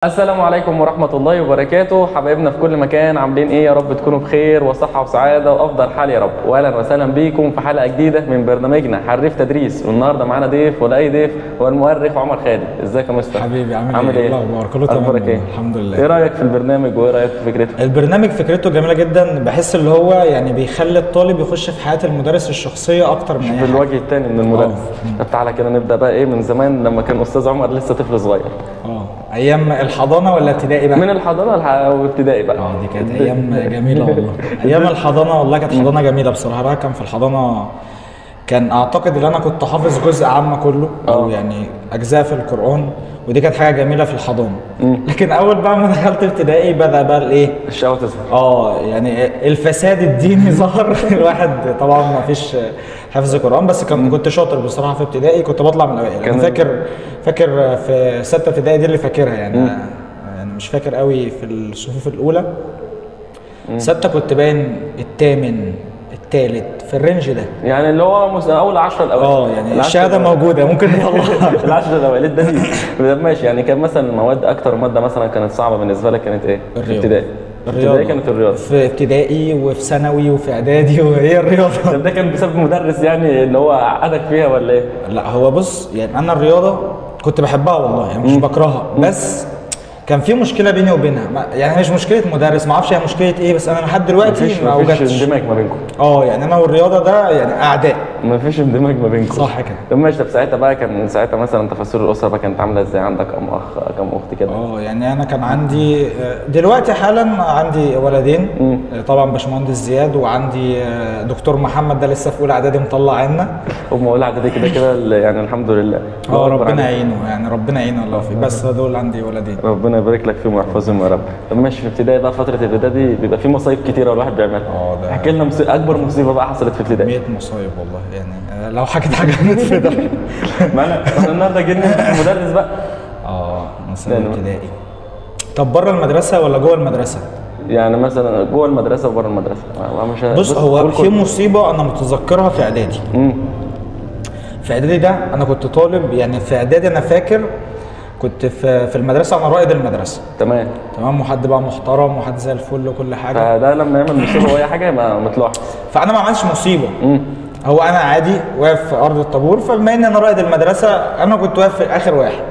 السلام عليكم ورحمة الله وبركاته، حبايبنا في كل مكان، عاملين ايه؟ يا رب تكونوا بخير وصحة وسعادة وأفضل حال يا رب. وأهلا وسهلا بيكم في حلقة جديدة من برنامجنا حريف تدريس، والنهارده معانا ضيف ولا أي ضيف، هو المؤرخ عمر خالد. ازيك يا مستر؟ حبيبي عامل ايه؟ الأخبار كله تمام؟ أخبارك ايه؟ الحمد لله. ايه رأيك في البرنامج وايه رأيك في فكرته؟ البرنامج فكرته جميلة جدا، بحس اللي هو يعني بيخلي الطالب يخش في حياة المدرس الشخصية أكتر من أي في حاجة. الوجه الثاني من المدرس. طب تعالى كده نبدأ بقى ايه من زمان لما كان أستاذ عمر لسه طفل صغير. أيام الحضانة ولا ابتدائي بقى؟ من الحضانة وابتدائي بقى. دي كانت أيام جميلة والله. أيام الحضانة والله كانت حضانة جميلة بصراحة. بقى كان في الحضانة كان اعتقد ان انا كنت حافظ جزء عام كله او يعني اجزاء في القران، ودي كانت حاجه جميله في الحضانه. لكن اول بقى ما دخلت ابتدائي بدا بقى الايه، الشقاوة تظهر. يعني الفساد الديني ظهر. الواحد طبعا ما فيش حفظ قران، بس كنت شاطر بصراحه في ابتدائي، كنت بطلع من الاوائل. انا فاكر في 6 ابتدائي دي اللي فاكرها يعني. يعني مش فاكر قوي في الصفوف الاولى. 6 كنت باين الثامن الثالث في الرينج ده، يعني اللي هو اول 10 الاوائل. يعني الشهاده موجوده ممكن نطلعها. العشر الاوائل ده ماشي. يعني كان مثلا المواد، اكتر ماده مثلا كانت صعبه بالنسبه لك كانت ايه؟ الرياضه. ابتدائي. الرياضه كانت الرياضه في ابتدائي وفي ثانوي وفي اعدادي، وهي الرياضه. ده كان بسبب مدرس يعني اللي هو عقدك فيها ولا ايه؟ لا هو بص، يعني انا الرياضه كنت بحبها والله، يعني مش بكرهها، بس كان في مشكله بيني وبينها. يعني مش مشكله مدرس، ما اعرفش هي مشكله ايه، بس انا لحد دلوقتي ما وجدتش. مفيش اندماج ما بينكم. يعني انا والرياضه ده يعني اعداء. مفيش اندماج ما بينكم، صح كده. طب ماشي. طب ساعتها بقى كان مثلا تفاصيل الاسره بقى كانت عامله ازاي؟ عندك كم اخ كم اخت كده؟ يعني انا كان عندي دلوقتي حالا عندي ولدين. طبعا باشمهندس زياد، وعندي دكتور محمد ده لسه في اولى اعدادي مطلع عنا. هم اولى اعدادي كده يعني الحمد لله. ربنا يعينه، يعني ربنا يعينه الله فيه. بس دول عندي ولدين، ربنا يبارك لك فيهم ويحفظهم يا رب. طب ماشي، في ابتدائي بقى فتره الابتدائي دي بيبقى في مصايب كتيره الواحد بيعملها. احكي لنا اكبر مصيبه بقى حصلت في ابتدائي. 100 مصايب والله، يعني لو حكيت حاجه هنتفضح. ما احنا النهارده جينا المدرس بقى. مثلا ابتدائي. طب بره المدرسه ولا جوه المدرسه؟ يعني مثلا جوه المدرسه وبره المدرسه. مش بص هو في مصيبه انا متذكرها في اعدادي. في اعدادي ده انا كنت طالب، يعني في اعدادي انا فاكر كنت في المدرسه انا رائد المدرسه. تمام، وحد بقى محترم وحد زي الفل وكل حاجه. فده لما يعمل مصيبه واي حاجه يبقى متلاحظ. فانا ما عملتش مصيبه. هو انا عادي واقف في ارض الطابور، فبما ان انا رائد المدرسه انا كنت واقف في اخر واحد.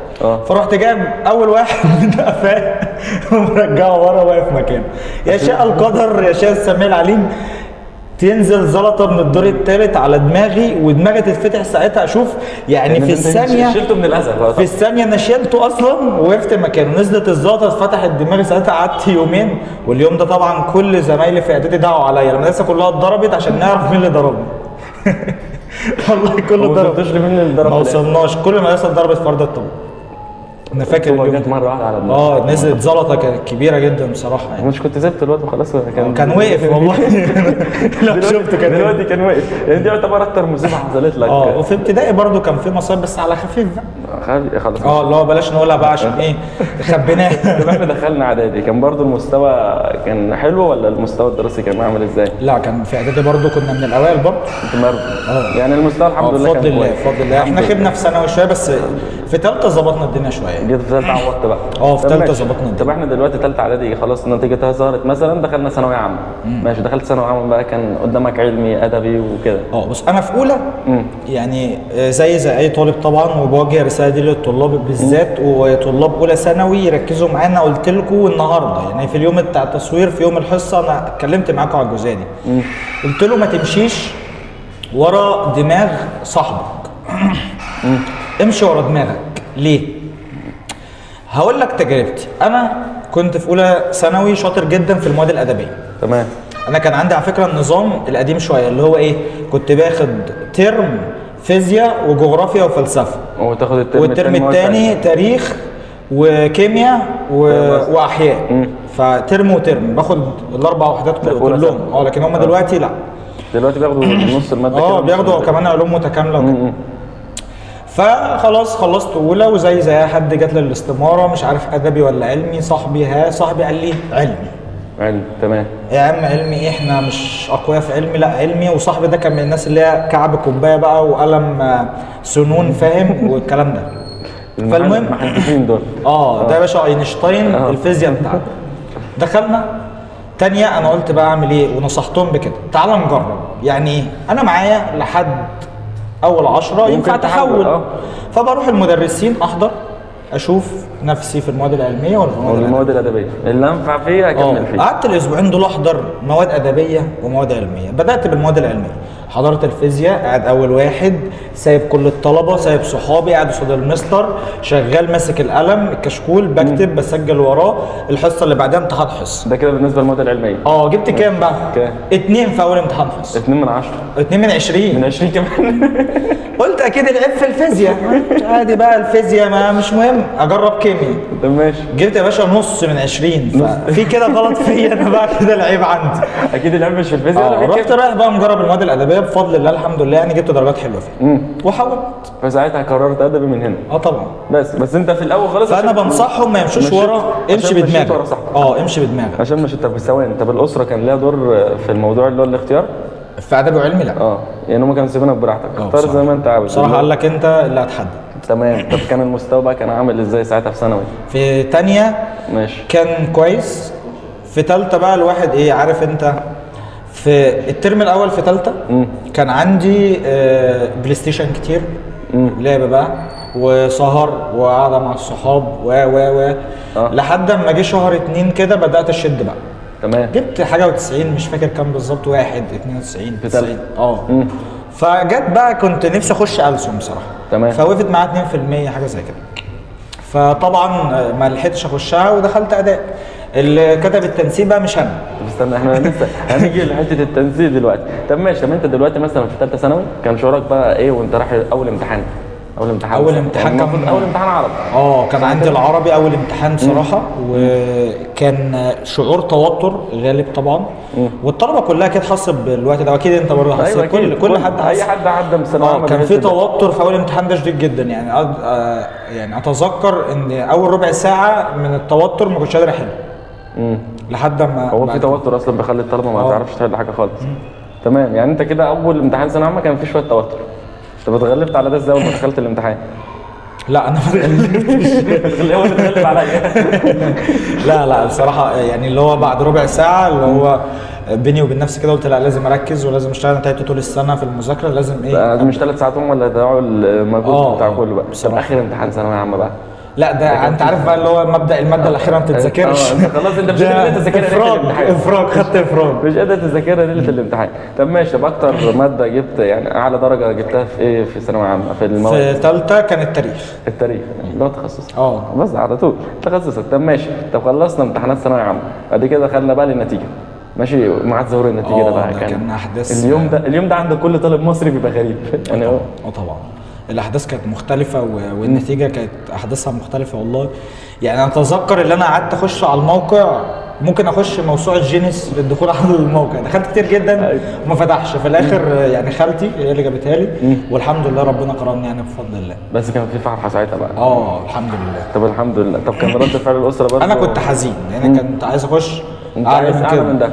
فرحت جايب اول واحد من قفاه ومرجعه ورا واقف مكانه. يشاء القدر يشاء السميع العليم، تنزل زلطه من الدور الثالث على دماغي، ودماغي تتفتح ساعتها. اشوف يعني في الثانيه شلته من الازل. في الثانيه انا شلته اصلا ووقفت مكانه. نزلت الزلطه اتفتحت دماغي ساعتها، قعدت يومين. واليوم ده طبعا كل زمايلي في اعدادي دعوا عليا، المدرسه كلها اتضربت عشان نعرف مين اللي ضربني. والله كله ضرب. ما وصلناش، كل المدرسه اتضربت في ارض الطابور. انا فاكر اليوم جت مره واحده على دماغي. نزلت زلطه كانت كبيره جدا بصراحه يعني. مش كنت سبت الواد وخلاص؟ كان وقف والله. لا شفته كان دلوقتي كان واقف. يعني دي يعتبر اكتر مصيبه حصلت لك. وفي ابتدائي برضو كان في مصايب بس على خفيف بقى. خلاص. اللي هو بلاش نقولها بقى عشان ايه خبيناها. طب احنا دخلنا اعدادي، كان برضو المستوى كان حلو ولا المستوى الدراسي كان عامل ازاي؟ لا كان في اعدادي برضو كنا من الاوائل برضو. كنت برضو يعني المستوى الحمد لله كان كويس. بفضل الله. احنا خبنا في ثانوي شويه، بس في ثالثه ظبطنا الدنيا شويه. جيت في ثالثه عوضت بقى. في ثالثه ظبطنا الدنيا. طب احنا دلوقتي ثالثه اعدادي خلاص نتيجتها ظهرت، مثلا دخلنا ثانويه عامه. ماشي، دخلت ثانويه عامه بقى، كان قدامك علمي ادبي وكده. بص انا في اولى يعني زي اي طالب طبعا، وبوجه الرساله دي للطلاب بالذات وطلاب اولى ثانوي يركزوا معانا. قلت لكم النهارده يعني في اليوم بتاع التصوير في يوم الحصه انا اتكلمت معاكم على الجزئيه دي. قلت له ما تمشيش ورا دماغ صاحبك. امشي ورا دماغك. ليه؟ هقول لك تجربتي. انا كنت في اولى ثانوي شاطر جدا في المواد الادبيه. تمام. انا كان عندي على فكره النظام القديم شويه، اللي هو ايه، كنت باخد ترم فيزياء وجغرافيا وفلسفه، وتاخد والترم الثاني تاريخ وكيمياء واحياء. فترم وترم باخد الاربع وحدات كلهم. لكن هم دلوقتي لا، دلوقتي بياخدوا نص الماده كده. بياخدوا كمان علوم متكامله وكده. فخلاص خلصت اولى، وزي اي حد جات لي الاستماره مش عارف ادبي ولا علمي. صاحبي قال لي علمي. تمام. يا عم علمي ايه، احنا مش اقوياء في علمي. لا علمي. وصاحبي ده كان من الناس اللي هي كعب كوبايه بقى وقلم سنون، فاهم والكلام ده. فالمهم المحدثين دول ده يا باشا اينشتاين الفيزياء بتاعنا. دخلنا تانية، انا قلت بقى اعمل ايه ونصحتهم بكده، تعال نجرب يعني انا معايا لحد اول 10 ينفع تحول. فبروح المدرسين احضر اشوف نفسي في المواد العلميه ولا في المواد الادبيه اللي انفع فيها اكمل فيها. قعدت الاسبوعين دول احضر مواد ادبيه ومواد علميه. بدات بالمواد العلميه، حضرت الفيزياء، قاعد اول واحد، سايب كل الطلبه، سايب صحابي، قاعد قصاد المستر، شغال ماسك القلم الكشكول بكتب بسجل وراه. الحصه اللي بعدها امتحان حصه. ده كده بالنسبه للمواد العلميه. جبت كام بقى؟ كام؟ 2 في اول امتحان حصه. 2 من 10. 2 من 20. من 20 كمان. قلت اكيد العيب في الفيزياء. عادي بقى الفيزياء ما مش مهم، اجرب كيمياء. طب ماشي. جبت يا باشا نص من 20. ففي كده غلط فيا انا بقى، كده العيب عندي. اكيد العيب مش في الفيزياء ولا رحت رايح بقى مجرب المواد الادبيه بفضل الله الحمد لله، يعني جبت درجات حلوه فيها وحاولت. فساعتها قررت ادبي من هنا. طبعا. بس انت في الاول خالص فانا بنصحهم ما يمشوش ورا، امشي بدماغك. امشي بدماغك عشان مش انت في ثواني. طب الاسره كان لها دور في الموضوع اللي هو الاختيار؟ في ادبي وعلمي لا. يعني هم كانوا سيبينك براحتك، اختار زي ما انت عاوز. بصراحه قال لك انت اللي هتحدد. تمام. طب كان المستوى بقى كان عامل ازاي ساعتها في ثانوي؟ في تانية ماشي كان كويس. في تالتة بقى الواحد عارف انت، في الترم الاول في تالتة كان عندي بلاي ستيشن كتير، لعب بقى وسهر وقعده مع الصحاب و لحد ما جه شهر 2 كده بدات اشد بقى. تمام. جبت حاجه و90 مش فاكر كام بالظبط، 92 في تالتة. فجت بقى كنت نفسي اخش ألسن بصراحه. تمام. فوقفت معايا 2% حاجه زي كده. فطبعا ما لحقتش اخشها ودخلت اداء. اللي كتب التنسيق بقى مش انا. استنى احنا لسه هنيجي لحته التنسيق دلوقتي. طب ماشي. طب انت دلوقتي مثلا في ثالثه ثانوي كان شعورك بقى ايه وانت رايح اول امتحان؟ اول امتحان كان اول امتحان عربي. كان عندي العربي اول امتحان بصراحه، وكان شعور توتر غالب طبعا. والطلبه كلها كانت حاسه بالوقت ده، واكيد انت برضه حسيت. أيوة كل حد اي حد عدى من ثانويه عامه كان في توتر في اول امتحان ده شديد جدا يعني. يعني اتذكر ان اول ربع ساعه من التوتر ما كنتش قادر احل. لحد ما هو في توتر اصلا بيخلي الطلبه ما تعرفش تحل حاجه خالص. تمام. يعني انت كده اول امتحان ثانويه عامه كان في شويه توتر. انت اتغلبت على ده ازاي اول ما دخلت الامتحان؟ لا انا ما اتغلبتش. هو اللي اتغلب عليا. لا بصراحه يعني اللي هو بعد ربع ساعه اللي هو بيني وبين نفسي كده قلت لا لازم اركز ولازم اشتغل. انا تعبت طول السنه في المذاكره، لازم مش 3 ساعات هم اللي هيضيعوا المجهود بتاع كله بقى. طب اخر امتحان ثانويه عامه بقى؟ لا ده انت عارف بقى اللي هو مبدا الماده الاخيره ما تتذاكرش. انت خلاص انت مش قادر تذاكرها ليله الامتحان. افراج خدت افراج، مش قادر تذاكرها ليله الامتحان. طب ماشي. طب اكتر ماده جبت يعني اعلى درجه جبتها في ايه في ثانويه عامه في المواد؟ في ثالثه كان التاريخ. التاريخ اللي هو تخصصك. بس على طول تخصصك. طب ماشي. طب خلصنا امتحانات ثانويه عامه، بعد كده دخلنا بقى للنتيجه. ماشي. ميعاد ظهور النتيجه ده بقى كان احداث. اليوم ده عند كل طالب مصري بيبقى غريب يعني. طبعا الاحداث كانت مختلفه والنتيجه كانت احداثها مختلفه والله. يعني انا اتذكر ان انا قعدت اخش على الموقع، ممكن اخش موسوعه جينيس للدخول على الموقع. دخلت كتير جدا وما فتحش. في الاخر يعني خالتي هي اللي جابتها لي والحمد لله ربنا كرمني يعني بفضل الله. بس كان في فرحه ساعتها بقى. الحمد لله. طب الحمد لله. طب كان رد فعل الاسره برضه؟ انا كنت حزين يعني كنت عايز اخش اعلى من ده.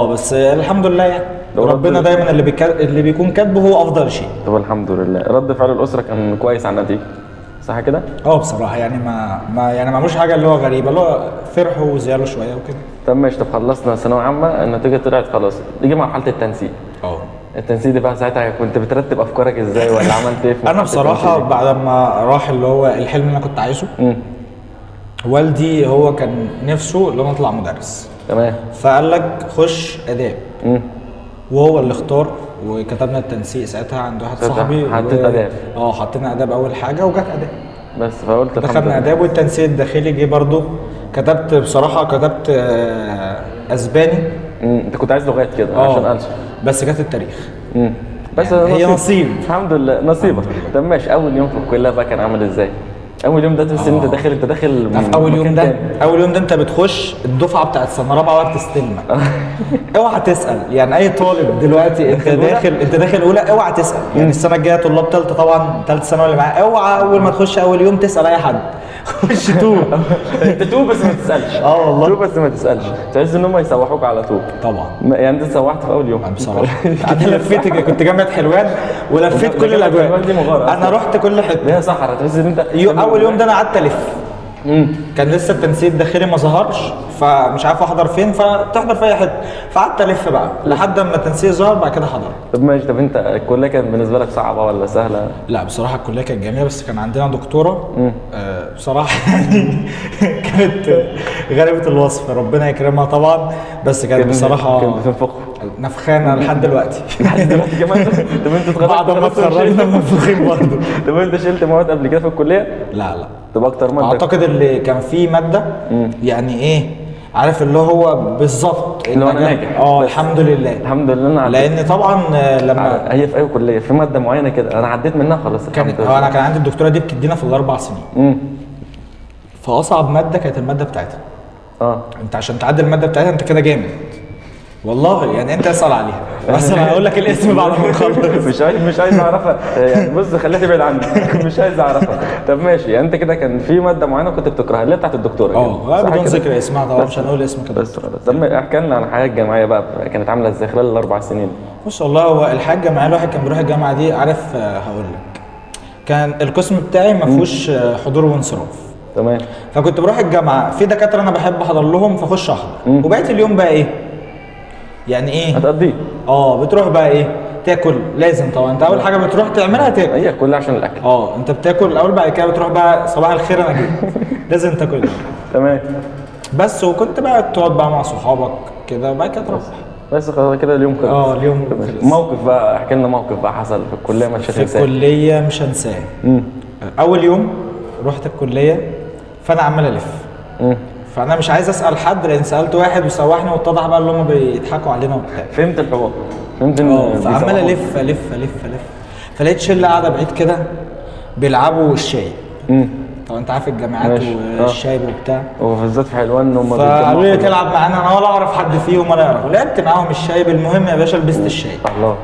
بس الحمد لله يعني ربنا دايما اللي بيكون كاتبه هو افضل شيء. طب الحمد لله. رد فعل الاسره كان كويس على النتيجه صح كده؟ بصراحه يعني ما عملوش حاجه اللي هو غريبه، اللي هو فرحوا وزعلوا شويه وكده. طب ماشي. طب خلصنا ثانويه عامه، النتيجه طلعت خلاص، نيجي مرحله التنسيق. التنسيق ده بقى ساعتها كنت بترتب افكارك ازاي ولا عملت ايه؟ انا بصراحه بعد ما راح اللي هو الحلم اللي انا كنت عايزه، والدي هو كان نفسه ان انا اطلع مدرس. تمام. فقال لك خش اداب. وهو اللي اختار وكتبنا التنسيق ساعتها عند واحد صاحبي. حطيت اداب. حطينا اداب اول حاجه وجت اداب. بس فقلت دخلنا اداب. والتنسيق الداخلي جه برضه. كتبت اسباني. انت كنت عايز لغات كده عشان ألسن. بس جت التاريخ. بس يعني هي نصيب. الحمد لله نصيبك. طب ماشي. اول يوم في الكليه بقى كان عامل ازاي؟ اول يوم ده تحس ان انت داخل اول يوم ده انت بتخش الدفعه بتاعت سنه رابعه وقت تستلمك. اوعى تسال يعني اي طالب دلوقتي انت داخل اولى اوعى تسال. يعني السنه الجايه طلاب ثالثه طبعا ثالث ثانوي اللي معايا اوعى اول ما تخش اول يوم تسال اي حد. خش توب. انت توب بس ما تسالش. والله توب بس ما تسالش. تحس ان هم يسوحوك على طول. طبعا يعني انت اتسوحت في اول يوم بصراحه. انا لفيت كنت جامعه حلوان ولفيت كل الاجواء. دي مغاره. انا رحت كل حته. هي صحراء. تحس ان انت اول يوم ده انا قعدت الف. كان لسه التنسيق الداخلي ما ظهرش، فمش عارف احضر فين، فتحضر في اي حته، فقعدت الف بقى لحد اما التنسيق ظهر، بعد كده حضرت. طب ماشي، طب انت الكليه كانت بالنسبه لك صعبه ولا سهله؟ لا بصراحه الكليه كانت جميله، بس كان عندنا دكتوره بصراحه يعني كانت غريبه الوصف، ربنا يكرمها طبعا، بس كانت بصراحه كانت بتنفخ نفخانه لحد دلوقتي. لحد دلوقتي كمان؟ طب انت بعد ما اتخرجنا منفوخين برضه. طب انت شلت مواد قبل كده في الكليه؟ لا. طب اكتر ماده؟ اعتقد اللي كان فيه ماده يعني ايه، عارف اللي هو بالظبط اللي هو انا ناجح. الحمد لله. الحمد لله انا عديت. لان طبعا لما هي في اي كليه في ماده معينه كده انا عديت منها خلاص كانت انا كان عندي الدكتوره دي بتدينا في ال4 سنين. فاصعب ماده كانت الماده بتاعتها. انت عشان تعدي الماده بتاعتها انت كده جامد والله، يعني انت اسال عليها بس انا هقول لك الاسم بعد ما نخلص. مش عايز اعرفها يعني، بص خليها تبعد عني. مش عايز اعرفها. طب ماشي، يعني انت كده كان في ماده معينه كنت بتكرهها اللي هي بتاعت الدكتوره. بدون ذكر اسمها طبعا، مش هنقول اسم كده بس. طب احكي لنا عن الحياه الجامعيه بقى، كانت عامله ازاي خلال ال4 سنين؟ بص والله، هو الحياه الجامعيه الواحد كان بيروح الجامعه دي، عارف هقول لك، كان القسم بتاعي ما فيهوش حضور وانصراف. تمام. فكنت بروح الجامعه في دكاتره انا بحب احضر لهم، فاخش احضر، وبقيت اليوم بقى ايه يعني ايه هتقضيه. بتروح بقى ايه تاكل، لازم طبعا انت اول حاجه بتروح تعملها تاكل. هي كلها عشان الاكل. انت بتاكل الاول، بعد كده بتروح بقى صباح الخير انا جيت. لازم تاكل. تمام. بس وكنت بقى تقعد بقى مع صحابك كده، وبعد كده تروح. بس خلاص كده اليوم خلص. اليوم خلص. موقف بقى، احكي لنا موقف بقى حصل في الكليه مش هتنساه. في الكليه مش هنساه. اول يوم رحت الكليه، فانا عمال الف. فانا مش عايز اسال حد، لان سالت واحد وسوحني، واتضح بقى ان هم بيضحكوا علينا وبتاع. فهمت الحوار، فهمت فعمال الف الف الف الف، فلقيت شله قاعده بعيد كده بيلعبوا الشاي. طبعا انت عارف الجامعات والشاي وبتاع، وبالذات في حلوان هم فقالوا لي تلعب معانا، انا ولا اعرف حد فيهم ولا يعرف، لعبت معاهم الشاي. بالمهم يا باشا لبست الشاي. الله.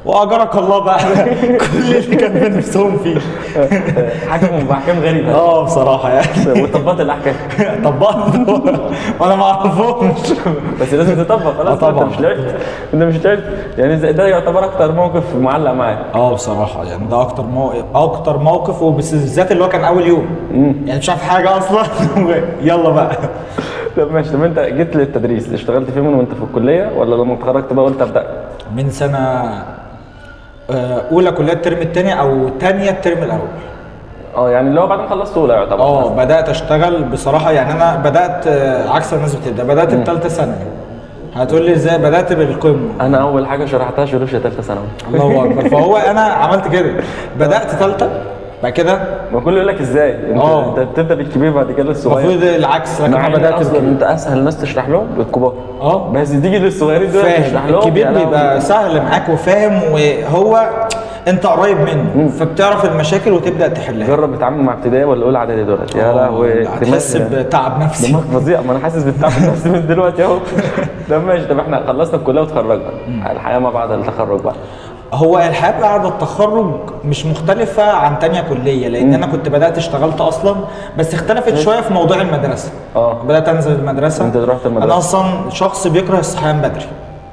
واجرك الله بقى. كل اللي كان بنفسهم فيه حكموا باحكام غريبه. بصراحه يعني. وطبقت الاحكام؟ طبقت وانا ما اعرفهمش. بس لازم تطبق خلاص. طبعا. انت مش لعبت يعني، ده يعتبر اكتر موقف معلق معاك. بصراحه يعني ده اكتر موقف وبالذات اللي هو كان اول يوم. يعني مش عارف حاجه اصلا. يلا بقى. طب ماشي، طب انت جيت للتدريس اشتغلت فيه من وانت في الكليه، ولا لما اتخرجت بقى قلت ابدا؟ من سنه اولى كليه الترم الثاني او ثانيه الترم الاول. يعني اللي هو بعد ما خلصت اولى يعتبر. بدات اشتغل بصراحه، يعني انا بدات عكس الناس بتبدا، بدات بثالثه ثانوي. هتقول لي ازاي؟ بدات بالقمه. انا اول حاجه شرحتها شروش ثالثه ثانوي. الله اكبر. فهو انا عملت كده، بدات ثالثه، بعد كده ما كله يقول لك ازاي انت بتبدا بالكبير بعد كده للصغير. المفروض العكس، لكن انا بدات اصلا انت اسهل ناس تشرح لهم بالكبار. بس تيجي للصغيرين دول تشرح لهم. الكبير بيبقى سهل معاك وفاهم، وهو انت قريب منه، فبتعرف المشاكل وتبدا تحلها. جرب تتعامل مع ابتدائي ولا اولى اعدادي دلوقتي، يا لهوي هتحس بتعب نفسي. دماغك فظيع. ما انا حاسس بالتعب النفسي من دلوقتي اهو. طب ماشي، طب احنا خلصنا الكليه وتخرجنا، الحياه ما بعد التخرج بقى. هو الحياه بعد التخرج مش مختلفه عن تانية كليه، لان انا كنت بدات اشتغلت اصلا، بس اختلفت شويه في موضوع المدرسه. بدات انزل المدرسه. انت رحت المدرسه؟ انا اصلا شخص بيكره الصحيان بدري،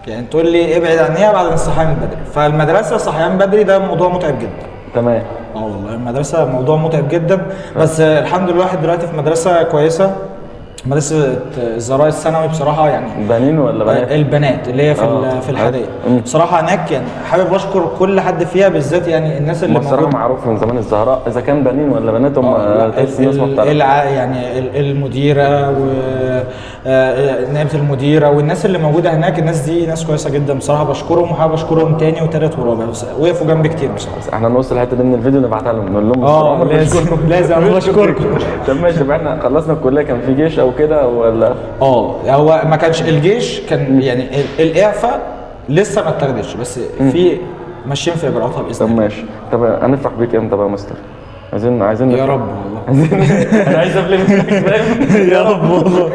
يعني تقول لي ابعد عن ايه بعد الصحيان بدري، فالمدرسه صحيان بدري ده موضوع متعب جدا. تمام. والله المدرسه موضوع متعب جدا، بس الحمد لله الواحد دلوقتي في مدرسه كويسه، مدرسه الزراعي الثانوي بصراحه. يعني بنين ولا بنات؟ البنات اللي هي في الحدائق. بصراحه هناك يعني حابب اشكر كل حد فيها، بالذات يعني الناس اللي موجوده. بصراحه معروف من زمان الزهراء اذا كان بنين ولا بنات هم ناس محترمه. يعني المديره ونائبه المديره والناس اللي موجوده هناك، الناس دي ناس كويسه جدا بصراحه، بشكرهم وحابب اشكرهم تاني وتالت ورابع، وقفوا جنبي كتير بصراحه. احنا نوصل الحته دي من الفيديو نبعتها لهم نقول لهم لازم بشكركم. طب ماشي، احنا خلصنا الكليه كان في جيش او كده ولا؟ هو ما كانش الجيش، كان يعني الاعفاء لسه ما اتاخدتش، بس في ماشيين في اجراءاتها باذن الله. طب ماشي، طب هنفرح بيك امتى بقى يا مستر؟ عايزين يا رب والله. انا عايز ابلغ يا رب والله.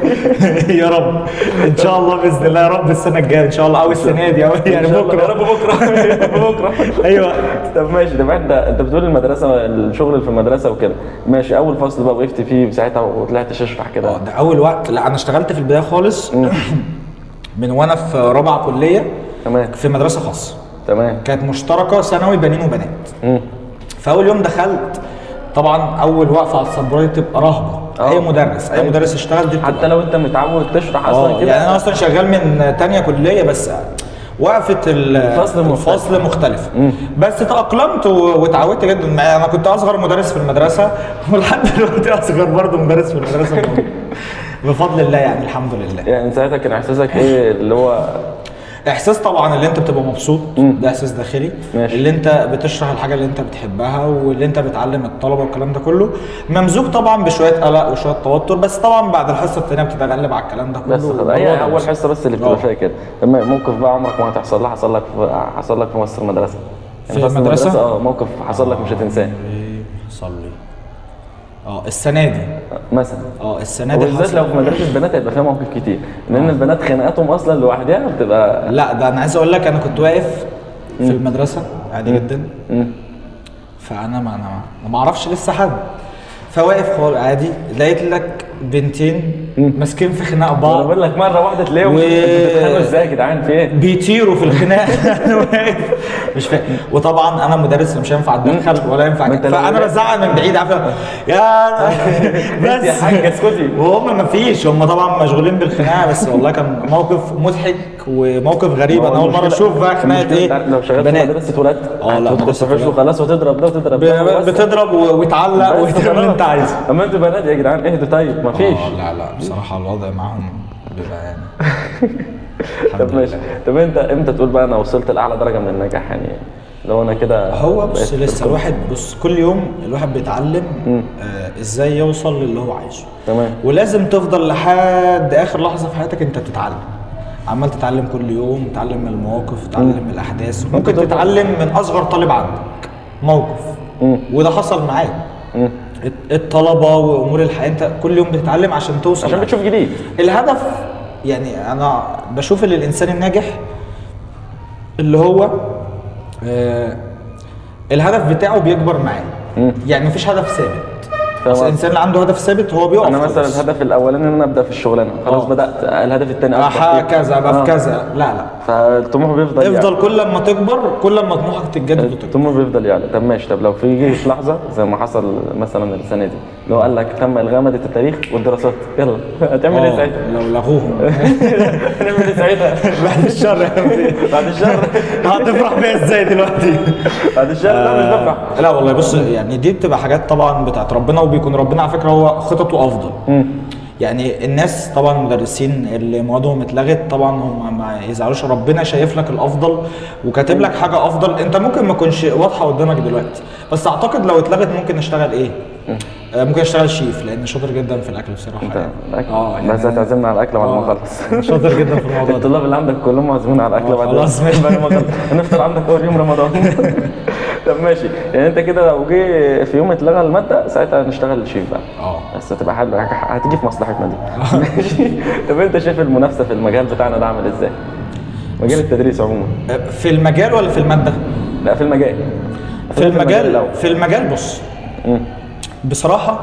يا رب ان شاء الله باذن الله، يا رب السنه الجايه ان شاء الله، او السنه دي، او يعني بكره. يا رب بكره. ايوه. طب ماشي، طب انت بتقول المدرسه، الشغل اللي في المدرسه وكده، ماشي. اول فصل بقى وقفت فيه ساعتها وطلعت تشرح كده؟ ده اول وقت. لا انا اشتغلت في البدايه خالص من وانا في رابعه كليه. تمام. في مدرسه خاصه. تمام. كانت مشتركه ثانوي بنين وبنات. فاول يوم دخلت طبعا اول وقفه على السبوره تبقى رهبه. اي مدرس اي مدرس اشتغل دي حتى لو انت متعود تشرح اصلا كده. يعني انا اصلا شغال من تانية كليه، بس وقفه الفصل مختلفه. بس تاقلمت واتعودت جدا. انا كنت اصغر مدرس في المدرسه ولحد دلوقتي اصغر برضه مدرس في المدرسه بفضل الله يعني، الحمد لله. يعني ساعتها كان احساسك ايه؟ اللي هو احساس طبعا اللي انت بتبقى مبسوط، ده احساس داخلي. ماشي. اللي انت بتشرح الحاجه اللي انت بتحبها واللي انت بتعلم الطلبه والكلام ده كله، ممزوج طبعا بشويه قلق وشويه توتر، بس طبعا بعد الحصه الثانيه بتتغلب على الكلام ده كله. بس هي اول حصه بس اللي بتبقى فيها كده. لما موقف بقى عمرك ما هتحصل لك، حصل لك في مصر المدرسه، يعني في المدرسه موقف حصل لك مش هتنساه. حصل لي السنه دي مثلا. السنه دي بالذات لو في مدرسه البنات هيبقى فيها مواقف كتير، لان البنات خناقاتهم اصلا لوحدها بتبقى. لا ده انا عايز اقول لك، انا كنت واقف في المدرسه عادي جدا. فانا ما اعرفش لسه حد، فواقف خالص عادي، لقيت لك بنتين ماسكين في خناق بعض. انا بقول لك مره واحده تلاقيهم بيتخانقوا ازاي يا جدعان؟ في ايه؟ بيطيروا في الخناق. انا واقف مش فاهم. وطبعا انا مدرس مش هينفع اتدخل ولا ينفع، فانا بزعق من بعيد عارف يا بس يا حاجه اسكتي. وهم ما فيش، هم طبعا مشغولين بالخناقه. بس والله كان موقف مضحك وموقف غريب. انا اول مره اشوف بقى خناقه ايه. لو شغال في مدرسه ولاد لا تدخل في خلاص وتضرب ده وتضرب ده، بتضرب وتعلق وتعمل اللي انت عايزه. اما انتوا بنات يا جدعان اهدوا طيب، ما فيش. لا بصراحه الوضع معاهم بيبقى يعني طب ماشي. طب انت امتى تقول بقى انا وصلت لاعلى درجه من النجاح؟ يعني لو انا كده هو بص لسه الواحد كل يوم الواحد بيتعلم ازاي يوصل للي هو عايزه. تمام. ولازم تفضل لحد اخر لحظه في حياتك انت بتتعلم، عمال تتعلم كل يوم، تتعلم من المواقف، تتعلم من الاحداث. ممكن تتعلم من اصغر طالب عندك موقف، وده حصل معاك. الطلبه وامور الحياه، انت كل يوم بتتعلم عشان توصل، عشان بتشوف جديد. الهدف يعني انا بشوف ان الانسان الناجح اللي هو الهدف بتاعه بيكبر معاه. يعني مفيش هدف ثابت. بس الانسان اللي عنده هدف ثابت هو بيقف. انا مثلا الهدف الاولاني ان انا ابدا في الشغلانه، خلاص بدات. الهدف الثاني احقق كذا، ابقى في كذا. لا فالطموح بيفضل يفضل كل ما تكبر كل ما طموحك تتجدد وتكبر. الطموح بيفضل يعلى. طب ماشي. طب لو في لحظه زي ما حصل مثلا السنه دي، لو قال لك تم الغاء ماده التاريخ والدراسات، يلا هتعمل ايه ساعتها؟ لو لغوهم هنعمل ايه ساعتها؟ بعد الشر بعد الشر هتفرح بيها ازاي دلوقتي؟ بعد الشر لا مش بفرح. لا والله بص، يعني دي بتبقى حاجات طبعا بتاعت ربنا، وبيكون ربنا على فكره هو خططه افضل. يعني الناس طبعا المدرسين اللي موادهم اتلغت طبعا هم ما يزعلوش، ربنا شايف لك الافضل وكاتب لك حاجه افضل. انت ممكن ما تكونش واضحه قدامك دلوقتي، بس اعتقد لو اتلغت ممكن نشتغل ايه؟ ممكن اشتغل شيف، لان شاطر جدا في الاكل بصراحه. انت الاكل يعني بس هتعزمنا على الاكل بعد ما نخلص. شاطر جدا في الموضوع ده. الطلاب اللي عندك كلهم معزومين على الاكل بعد خلاص ما نخلص. هنفطر عندك اول يوم رمضان. طب ماشي. يعني انت كده لو جه في يوم اتلغى الماده ساعتها نشتغل شيف بقى. بس هتبقى حاجه هتيجي في مصلحتنا دي. ماشي. طب انت شايف المنافسه في المجال بتاعنا ده عامل ازاي؟ مجال التدريس عموما. في المجال ولا في الماده؟ لا في المجال. في المجال بص. بصراحه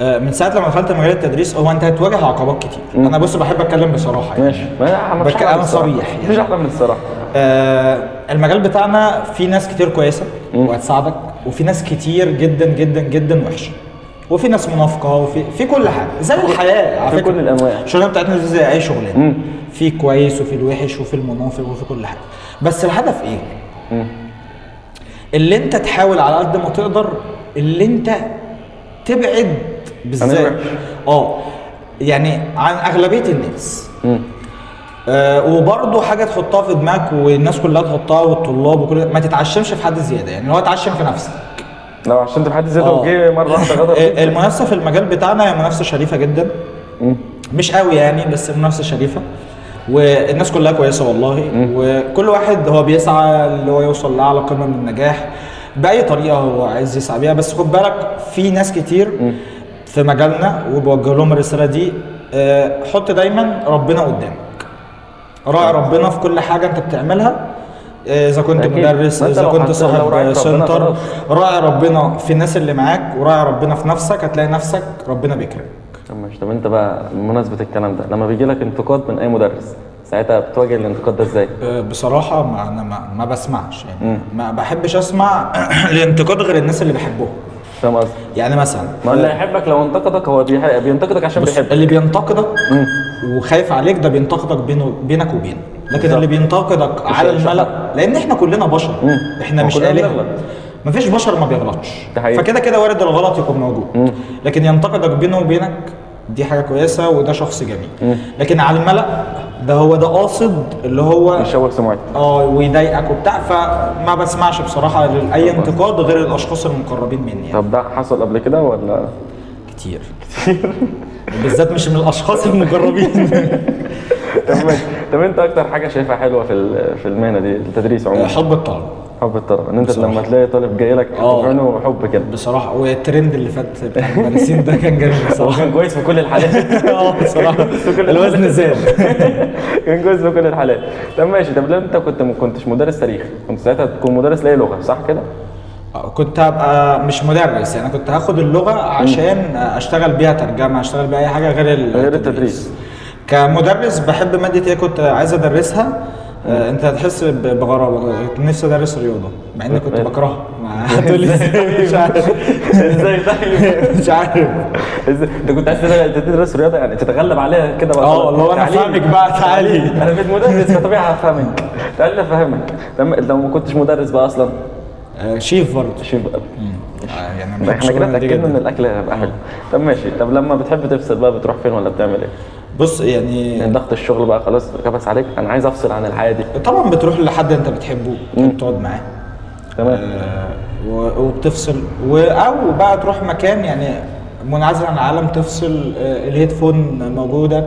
من ساعه لما دخلت مجال التدريس هو انت هتواجه عقبات كتير. انا بص بحب اتكلم بصراحه يعني. ماشي. انا صريح يعني. مفيش احلى من الصراحه. المجال بتاعنا في ناس كتير كويسه وهتساعدك، وفي ناس كتير جدا جدا جدا وحشه، وفي ناس منافقه، وفي كل حاجه زي الحياه على فكره. في كل الانواع. الشغلانه بتاعتنا زي اي شغلانه، في كويس وفي الوحش وفي المنافق وفي كل حاجه. بس الهدف ايه؟ اللي انت تحاول على قد ما تقدر اللي انت تبعد بالذات يعني عن اغلبيه الناس. وبرضه حاجه تحطها في دماغك والناس كلها تحطها والطلاب وكل ما تتعشمش في حد زياده. يعني هو اتعشم في نفسك. لو عشمت في حد زياده وجه مره واحده غدر. المنافسه في المجال بتاعنا هي منافسه شريفه جدا. مش قوي يعني، بس منافسه شريفه والناس كلها كويسه والله. وكل واحد هو بيسعى اللي هو يوصل لاعلى قمه من النجاح باي طريقه هو عايز يسعى بيها. بس خد بالك في ناس كتير في مجالنا وبوجه لهم الرساله دي. حط دايما ربنا قدامك، راعي ربنا في كل حاجه انت بتعملها. اذا كنت مدرس، اذا كنت صاحب سنتر، راعي ربنا في الناس اللي معاك وراعي ربنا في نفسك، هتلاقي نفسك ربنا بيكرمك. طب انت بقى بمناسبه الكلام ده، لما بيجي لك انتقاد من اي مدرس ساعتها بتواجه الانتقاد ده ازاي؟ بصراحه انا ما بسمعش يعني. ما بحبش اسمع الانتقاد غير الناس اللي بحبهم. فاهم قصدي؟ يعني مثلا ما اللي يحبك لو انتقدك هو بينتقدك عشان بيحبك. اللي بينتقدك وخايف عليك ده بينتقدك بينك وبينه، لكن بالزبط. اللي بينتقدك على الملأ، لان احنا كلنا بشر، احنا مش آلهة، مفيش بشر ما بيغلطش، فكده كده وارد الغلط يكون موجود. لكن ينتقدك بينه وبينك دي حاجه كويسه وده شخص جميل. لكن على الملأ ده هو ده قاصد اللي هو يشوه سمعتك ويضايقك وبتاع، فما بسمعش بصراحه لاي انتقاد غير الاشخاص المقربين مني يعني. طب ده حصل قبل كده ولا؟ كتير بالذات مش من الاشخاص المقربين. طب انت اكتر حاجه شايفها حلوه في المهنه دي التدريس عموما؟ حب الطلبه. حب الطلبه، ان انت بصراحة. لما تلاقي طالب جاي لك تفعله حب كده بصراحه. والترند اللي فات بتاع المدرسين ده كان جميل بصراحه، كان كويس في كل الحالات. بصراحه الوزن زاد. كان كويس في كل الحالات. طب ماشي، طب لو انت ما كنتش مدرس تاريخ، كنت ساعتها تكون مدرس لاي لغه صح كده؟ كنت هبقى مش مدرس، يعني كنت هاخد اللغه عشان اشتغل بيها ترجمه، اشتغل بيها اي حاجه غير التدريس. كمدرس بحب ماده ايه كنت عايز ادرسها. انت هتحس بغرابه، نفسي ادرس رياضه مع اني كنت بكرهها. هتقول لي مش عارف ازاي طيب. مش عارف انت كنت عايز تدرس رياضه يعني تتغلب عليها كده بقى. والله انا فاهمك بقى، تعالي انا بقيت مدرس فطبيعي هفهمك، تعالى افهمك. لو ما كنتش مدرس بقى اصلا شيف برضه. شيف بقى يعني احنا كده اتاكدنا ان الاكل هيبقى حلو. طب ماشي، طب لما بتحب تفصل بقى بتروح فين ولا بتعمل ايه؟ بص يعني ضغط الشغل بقى خلاص كبس عليك، انا عايز افصل عن الحياه دي. طبعا بتروح لحد انت بتحبه تقعد معاه تمام وبتفصل او بقى تروح مكان يعني منعزل عن العالم، تفصل الهيدفون موجوده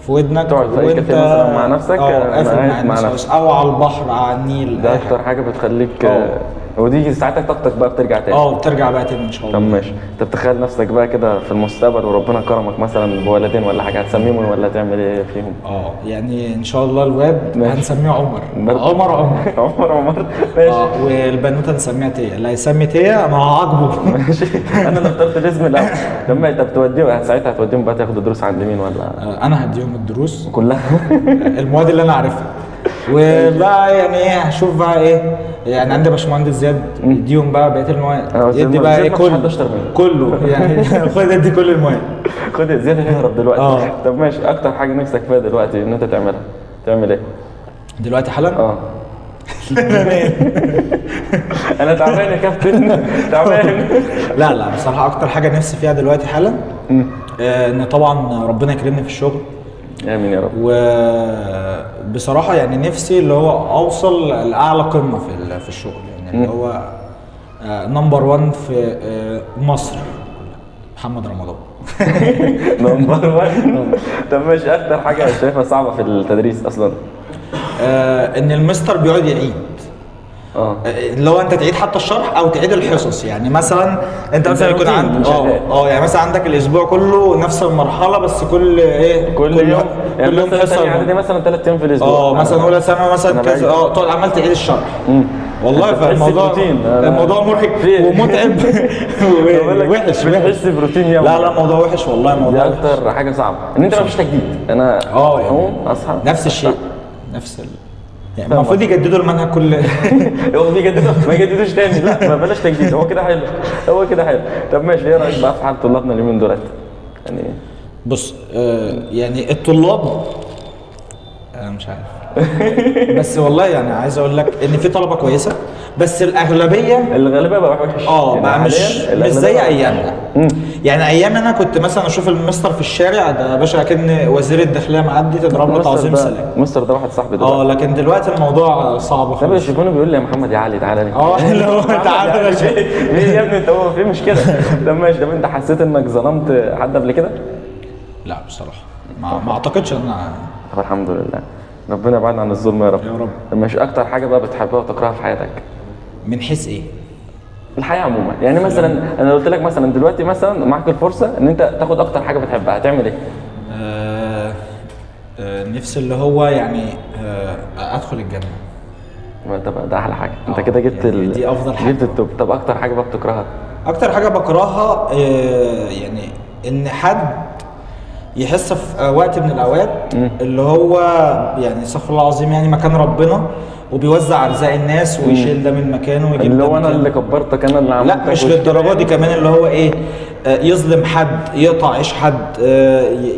في ودنك، تقعد في اي كافيه مثلا مع نفسك مع نفسك او على البحر على النيل. ده اكتر حاجه بتخليك ودي ساعتك طاقتك بقى بترجع تاني. بترجع بقى تاني ان شاء الله. طب ماشي، انت بتخيل نفسك بقى كده في المستقبل وربنا كرمك مثلا بولدين ولا حاجه، هتسميهم ولا تعمل ايه فيهم؟ يعني ان شاء الله الواد هنسميه عمر. عمر ماشي. والبنوته نسميها تيا، اللي هيسمي تيا انا هعاقبه. ماشي. انا اللي اخترت الاسم الاول. لما انت بتوديهم ساعتها هتوديهم بقى تاخدوا دروس عند مين ولا؟ انا هديهم الدروس كلها. المواد اللي انا عارفها، وبقى يعني ايه هشوف بقى ايه يعني عندي باشمهندس زياد يديهم بقى بقيه المواد، يدي بقى ايه كله يعني خد ادي كل المواد. خد زياد هيهرب دلوقتي. طب ماشي، اكتر حاجه نفسك فيها دلوقتي ان انت تعملها تعمل ايه؟ دلوقتي حالا؟ انا تعبان يا كابتن تعبان. لا بصراحه اكتر حاجه نفسي فيها دلوقتي حالا ان طبعا ربنا يكرمني في الشغل. امين يا رب. وبصراحه يعني نفسي اللي هو اوصل لاعلى قمه في الشغل، يعني اللي هو نمبر 1 في مصر، محمد رمضان. نمبر 1. طب ماشي، اكتر حاجه شايفها صعبه في التدريس اصلا؟ ان المستر بيقعد يعيد اللي هو انت تعيد حتى الشرح او تعيد الحصص. يعني مثلا انت مثلا يكون عندك يعني مثلا عندك الاسبوع كله نفس المرحله، بس كل يوم كل يوم حصه يعني مثلا 3 ايام في الاسبوع. مثلا اولى ثانوي مثلا كذا تقعد عمال تعيد الشرح. والله الموضوع مرهق ومتعب وحش. بتحس بروتين يومي. لا موضوع وحش والله. موضوع دي اكتر حاجه صعبه ان انت مفيش تجديد. انا يعني اصحى نفس الشيء يعني المفروض يجددوا المنهج كل هو بيجددوا ما يجددوش تاني. لا ما بلاش تجديد، هو كده حلو. طب ماشي، ايه رايك بقى في حال طلابنا اليومين دولت؟ يعني بص يعني الطلاب انا مش عارف بس والله يعني عايز اقول لك ان في طلبه كويسه، بس الغالبيه بقى وحش. بقى مش زي ايامنا. يعني ايام انا كنت مثلا اشوف المستر في الشارع ده يا باشا كأن وزير الداخليه معدي تضرب له تعظيم سلام. المستر ده واحد صاحبي دلوقتي. لكن دلوقتي الموضوع صعب خالص. ده بيشوفوني بيقول لي يا محمد يا علي تعالى لي. اللي هو تعالى يا باشا. ليه يا ابني انت هو في مشكله؟ طب ماشي، طب انت حسيت انك ظلمت حد قبل كده؟ لا بصراحه ما اعتقدش ان طب الحمد لله، ربنا يبعدنا عن الظلم يا رب. طب ماشي، اكتر حاجه بقى بتحبها وتكرهها في حياتك؟ من حيث ايه؟ الحياه عموما. يعني مثلا انا قلت لك مثلا دلوقتي مثلا معاك الفرصه ان انت تاخد اكتر حاجه بتحبها، هتعمل ايه؟ نفسي اللي هو يعني ادخل الجنه. طب ده احلى حاجه، انت كده جبت يعني دي افضل حاجه، جبت التوب. طب اكتر حاجه بقى بتكرهها؟ اكتر حاجه بكرهها يعني ان حد يحس في وقت من الاوقات اللي هو يعني استغفر الله العظيم يعني مكان ربنا، وبيوزع ارزاق الناس ويشيل ده من مكانه ويجيب اللي ده هو انا مكانه. اللي كبرتك، انا اللي عملتك. لا مش للدرجه دي، كمان اللي هو ايه، يظلم حد، يقطع عيش حد،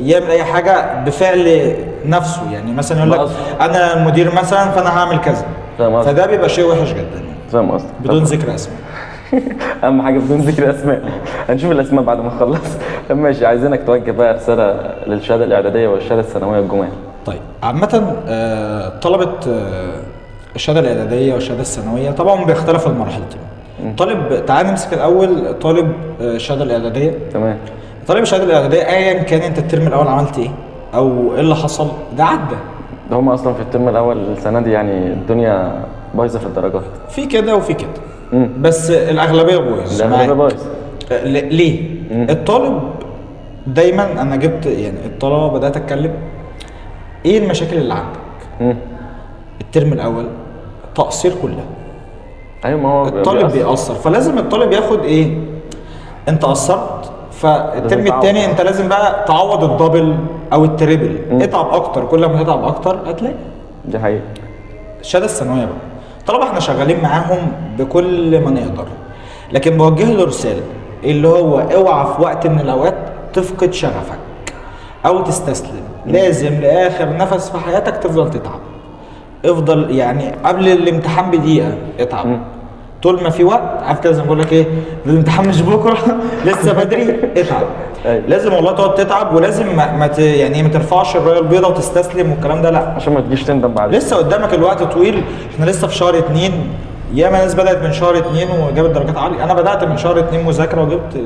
يعمل اي حاجه بفعل نفسه. يعني مثلا يقول لك انا المدير مثلا فانا هعمل كذا، فده بيبقى شيء وحش جدا. فاهم قصدك بدون ذكر اسماء. اهم حاجه بدون ذكر اسماء. هنشوف الاسماء بعد ما نخلص. ماشي، عايزينك توجه بقى رساله للشهاده الاعداديه والشهاده الثانويه الجمال. طيب عامه طلبه الشهاده الاعداديه والشهاده الثانويه طبعا بيختلف المرحلتين. طالب، تعال نمسك الاول طالب الشهاده الاعداديه. تمام. طالب الشهاده الاعداديه ايا كان انت الترم الاول عملت ايه او ايه اللي حصل، ده عدى. ده هم اصلا في الترم الاول السنه دي يعني الدنيا بايظه في الدرجات. في كده وفي كده. بس الاغلبيه بايظ. الاغلبيه بايظ. ليه؟ الطالب دايما، انا جبت يعني الطلبه بدات اتكلم ايه المشاكل اللي عندك. الترم الاول تقصير كلها. ايوه، ما هو الطالب بيأثر، فلازم الطالب ياخد ايه، انت قصرت، فالترم الثاني انت لازم بقى تعوض الدبل او التريبل. اتعب اكتر، كل ما تتعب اكتر هتلاقي. دي حقيقة. الشهاده الثانويه بقى طالما احنا شغالين معاهم بكل ما نقدر، لكن بوجه له رساله اللي هو اوعى في وقت من الاوقات تفقد شغفك او تستسلم. لازم لاخر نفس في حياتك تفضل تتعب. افضل يعني قبل الامتحان بدقيقه اتعب. طول ما في وقت، عارف كده زي ما بقول لك ايه، الامتحان مش بكره لسه بدري، اتعب. لازم والله تقعد تتعب، ولازم يعني ما ترفعش الرايه البيضاء وتستسلم والكلام ده، لا، عشان ما تجيش تندم بعد. لسه قدامك الوقت طويل. احنا لسه في شهر 2، ياما ناس بدات من شهر 2 وجابت درجات عاليه. انا بدات من شهر 2 مذاكره وجبت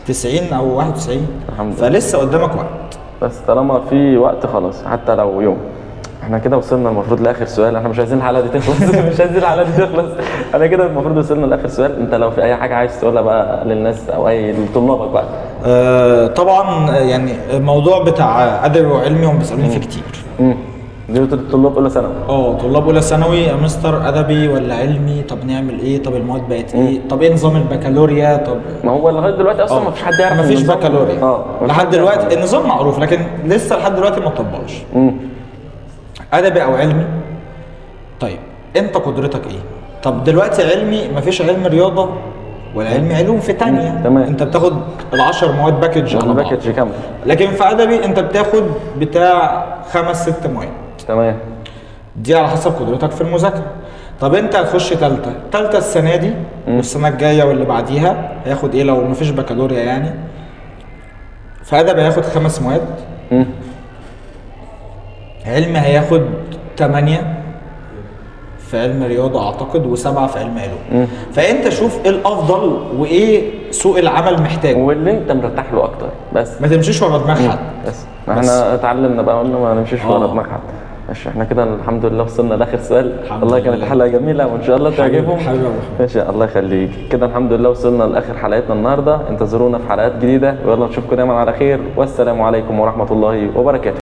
90 او 91. الحمد لله. فلسه قدامك وقت. بس طالما في وقت خلاص، حتى لو يوم. احنا كده وصلنا المفروض لاخر سؤال. احنا مش عايزين الحلقه دي تخلص. مش عايزين الحلقه دي تخلص. انا كده المفروض وصلنا لاخر سؤال. انت لو في اي حاجه عايز تقولها بقى للناس او اي لطلابك بقى. طبعا يعني الموضوع بتاع ادبي وعلمي هم بيسالوني فيه كتير. دي طلاب اولى ثانوي. طلاب اولى ثانوي، يا مستر ادبي ولا علمي؟ طب نعمل ايه؟ طب المواد بقت ايه؟ طب ايه نظام البكالوريا؟ طب ما هو لغايه دلوقتي اصلا ما فيش حد يعرف. ما فيش بكالوريا لحد دلوقتي. النظام معروف لكن لسه لحد دلوقتي ما اتطبقش. ادبي او علمي، طيب انت قدرتك ايه؟ طب دلوقتي علمي، مفيش علم رياضه ولا علم علوم في تانية. تمام. انت بتاخد ال10 مواد باكج على بعض. باكج كامل. لكن في ادبي انت بتاخد بتاع 5-6 مواد. تمام. دي على حسب قدرتك في المذاكره. طب انت هتخش تالتة السنه دي والسنه الجايه واللي بعديها هياخد ايه لو مفيش بكالوريا يعني؟ في ادبي هياخد 5 مواد. علم هياخد 8 في علم رياضه اعتقد، و7 في علم علوم. فانت شوف ايه الافضل وايه سوق العمل محتاجه واللي انت مرتاح له اكتر. بس ما تمشيش ورا دماغ حد. بس احنا اتعلمنا بقى، قلنا ما نمشيش ورا دماغ حد. ماشي، احنا كده الحمد لله وصلنا لاخر سؤال. والله كانت حلقه جميله وان شاء الله تعجبهم. ماشي، الله يخليك. كده الحمد لله وصلنا لاخر حلقتنا النهارده. انتظرونا في حلقات جديده، ويلا نشوفكم دايما على خير، والسلام عليكم ورحمه الله وبركاته.